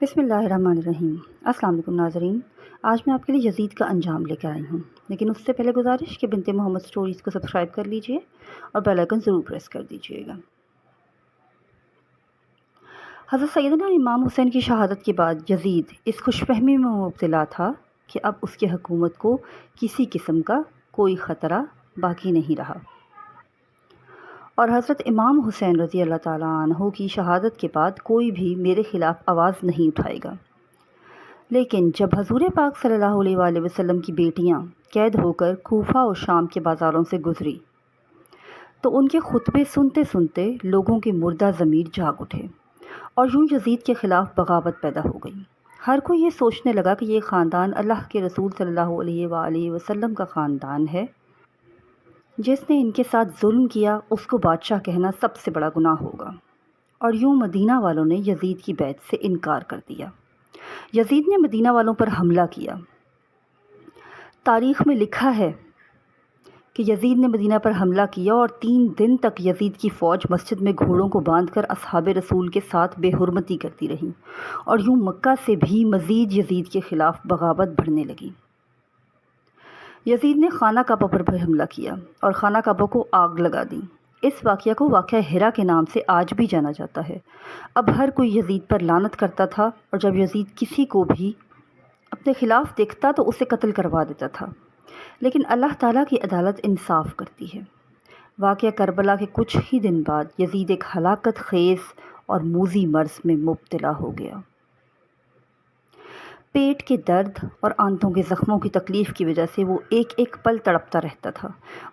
بسم اللہ الرحمن الرحیم۔ السلام علیکم ناظرین، آج میں آپ کے لیے یزید کا انجام لے کر آئی ہوں، لیکن اس سے پہلے گزارش کہ بنت محمد سٹوریز کو سبسکرائب کر لیجئے اور بیل آئیکن ضرور پریس کر دیجئے گا۔ حضرت سیدنا امام حسین کی شہادت کے بعد یزید اس خوش فہمی میں مبتلا تھا کہ اب اس کی حکومت کو کسی قسم کا کوئی خطرہ باقی نہیں رہا، اور حضرت امام حسین رضی اللہ تعالیٰ عنہ کی شہادت کے بعد کوئی بھی میرے خلاف آواز نہیں اٹھائے گا۔ لیکن جب حضور پاک صلی اللہ علیہ وآلہ وسلم کی بیٹیاں قید ہو کر کوفہ اور شام کے بازاروں سے گزری تو ان کے خطبے سنتے سنتے لوگوں کے مردہ ضمیر جاگ اٹھے، اور یوں یزید کے خلاف بغاوت پیدا ہو گئی۔ ہر کوئی یہ سوچنے لگا کہ یہ خاندان اللہ کے رسول صلی اللہ علیہ وآلہ وسلم کا خاندان ہے، جس نے ان کے ساتھ ظلم کیا اس کو بادشاہ کہنا سب سے بڑا گناہ ہوگا، اور یوں مدینہ والوں نے یزید کی بیعت سے انکار کر دیا۔ یزید نے مدینہ والوں پر حملہ کیا۔ تاریخ میں لکھا ہے کہ یزید نے مدینہ پر حملہ کیا اور 3 دن تک یزید کی فوج مسجد میں گھوڑوں کو باندھ کر اصحاب رسول کے ساتھ بے حرمتی کرتی رہی، اور یوں مکہ سے بھی مزید یزید کے خلاف بغاوت بڑھنے لگی۔ یزید نے خانہ کعبہ پر حملہ کیا اور خانہ کعبہ کو آگ لگا دی۔ اس واقعہ کو واقعہ ہرا کے نام سے آج بھی جانا جاتا ہے۔ اب ہر کوئی یزید پر لعنت کرتا تھا، اور جب یزید کسی کو بھی اپنے خلاف دیکھتا تو اسے قتل کروا دیتا تھا، لیکن اللہ تعالیٰ کی عدالت انصاف کرتی ہے۔ واقعہ کربلا کے کچھ ہی دن بعد یزید ایک ہلاکت خیز اور موذی مرض میں مبتلا ہو گیا۔ پیٹ کے درد اور آنتوں کے زخموں کی تکلیف کی وجہ سے وہ ایک ایک پل تڑپتا رہتا تھا۔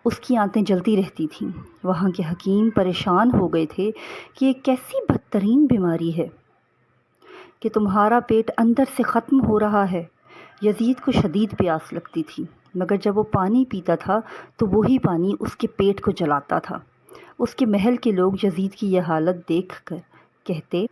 اس کی آنتیں جلتی رہتی تھیں۔ وہاں کے حکیم پریشان ہو گئے تھے کہ یہ کیسی بدترین بیماری ہے کہ تمہارا پیٹ اندر سے ختم ہو رہا ہے۔ یزید کو شدید پیاس لگتی تھی، مگر جب وہ پانی پیتا تھا تو وہی پانی اس کے پیٹ کو جلاتا تھا۔ اس کے محل کے لوگ یزید کی یہ حالت دیکھ کر کہتے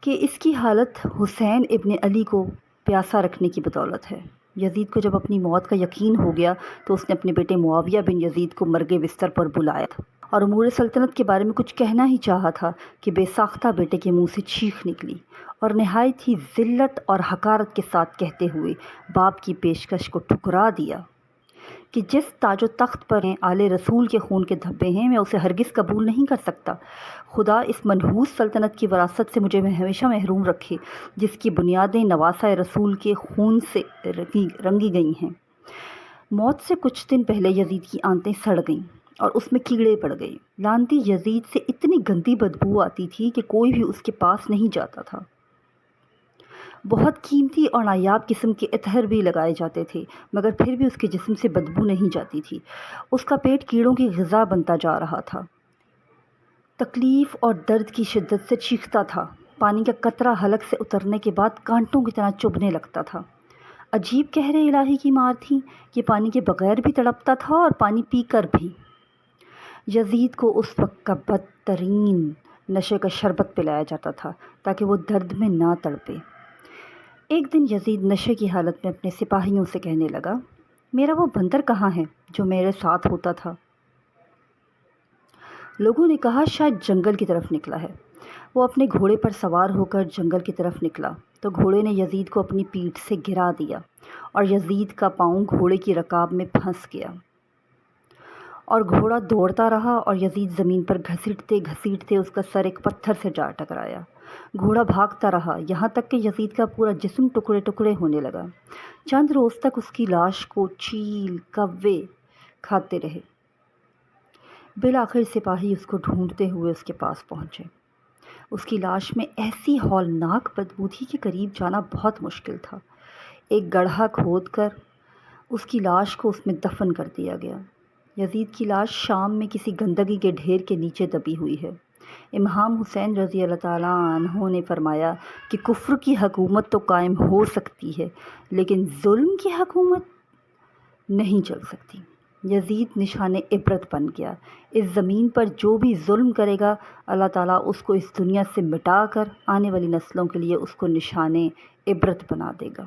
کہ اس کی حالت حسین ابن علی کو پیاسا رکھنے کی بدولت ہے۔ یزید کو جب اپنی موت کا یقین ہو گیا تو اس نے اپنے بیٹے معاویہ بن یزید کو مرگ بستر پر بلایا تھا، اور امور سلطنت کے بارے میں کچھ کہنا ہی چاہا تھا کہ بے ساختہ بیٹے کے منہ سے چیخ نکلی، اور نہایت ہی ذلت اور حقارت کے ساتھ کہتے ہوئے باپ کی پیشکش کو ٹھکرا دیا کہ جس تاج و تخت پر آل رسول کے خون کے دھبے ہیں میں اسے ہرگز قبول نہیں کر سکتا۔ خدا اس منحوس سلطنت کی وراثت سے مجھے ہمیشہ محروم رکھے جس کی بنیادیں نواسہ رسول کے خون سے رنگی گئی ہیں۔ موت سے کچھ دن پہلے یزید کی آنتیں سڑ گئیں اور اس میں کیڑے پڑ گئے۔ لعنتی یزید سے اتنی گندی بدبو آتی تھی کہ کوئی بھی اس کے پاس نہیں جاتا تھا۔ بہت قیمتی اور نایاب قسم کے عطر بھی لگائے جاتے تھے، مگر پھر بھی اس کے جسم سے بدبو نہیں جاتی تھی۔ اس کا پیٹ کیڑوں کی غذا بنتا جا رہا تھا۔ تکلیف اور درد کی شدت سے چیختا تھا۔ پانی کا قطرہ حلق سے اترنے کے بعد کانٹوں کی طرح چبھنے لگتا تھا۔ عجیب قہر الہی کی مار تھی کہ پانی کے بغیر بھی تڑپتا تھا اور پانی پی کر بھی۔ یزید کو اس وقت کا بدترین نشے کا شربت پلایا جاتا تھا تاکہ وہ درد میں نہ تڑپے۔ ایک دن یزید نشے کی حالت میں اپنے سپاہیوں سے کہنے لگا، میرا وہ بندر کہاں ہے جو میرے ساتھ ہوتا تھا؟ لوگوں نے کہا شاید جنگل کی طرف نکلا ہے۔ وہ اپنے گھوڑے پر سوار ہو کر جنگل کی طرف نکلا تو گھوڑے نے یزید کو اپنی پیٹھ سے گرا دیا، اور یزید کا پاؤں گھوڑے کی رکاب میں پھنس گیا، اور گھوڑا دوڑتا رہا، اور یزید زمین پر گھسیٹتے گھسیٹتے اس کا سر ایک پتھر سے جا ٹکرایا۔ گھوڑا بھاگتا رہا یہاں تک کہ یزید کا پورا جسم ٹکڑے ٹکڑے ہونے لگا۔ چند روز تک اس کی لاش کو چیل کوے کھاتے رہے۔ بالآخر سپاہی اس کو ڈھونڈتے ہوئے اس کے پاس پہنچے۔ اس کی لاش میں ایسی ہولناک بدبو تھی کہ قریب جانا بہت مشکل تھا۔ ایک گڑھا کھود کر اس کی لاش کو اس میں دفن کر دیا گیا۔ یزید کی لاش شام میں کسی گندگی کے ڈھیر کے نیچے دبی ہوئی ہے۔ امام حسین رضی اللہ تعالیٰ عنہ نے فرمایا کہ کفر کی حکومت تو قائم ہو سکتی ہے، لیکن ظلم کی حکومت نہیں چل سکتی۔ یزید نشان عبرت بن گیا۔ اس زمین پر جو بھی ظلم کرے گا اللہ تعالیٰ اس کو اس دنیا سے مٹا کر آنے والی نسلوں کے لیے اس کو نشان عبرت بنا دے گا۔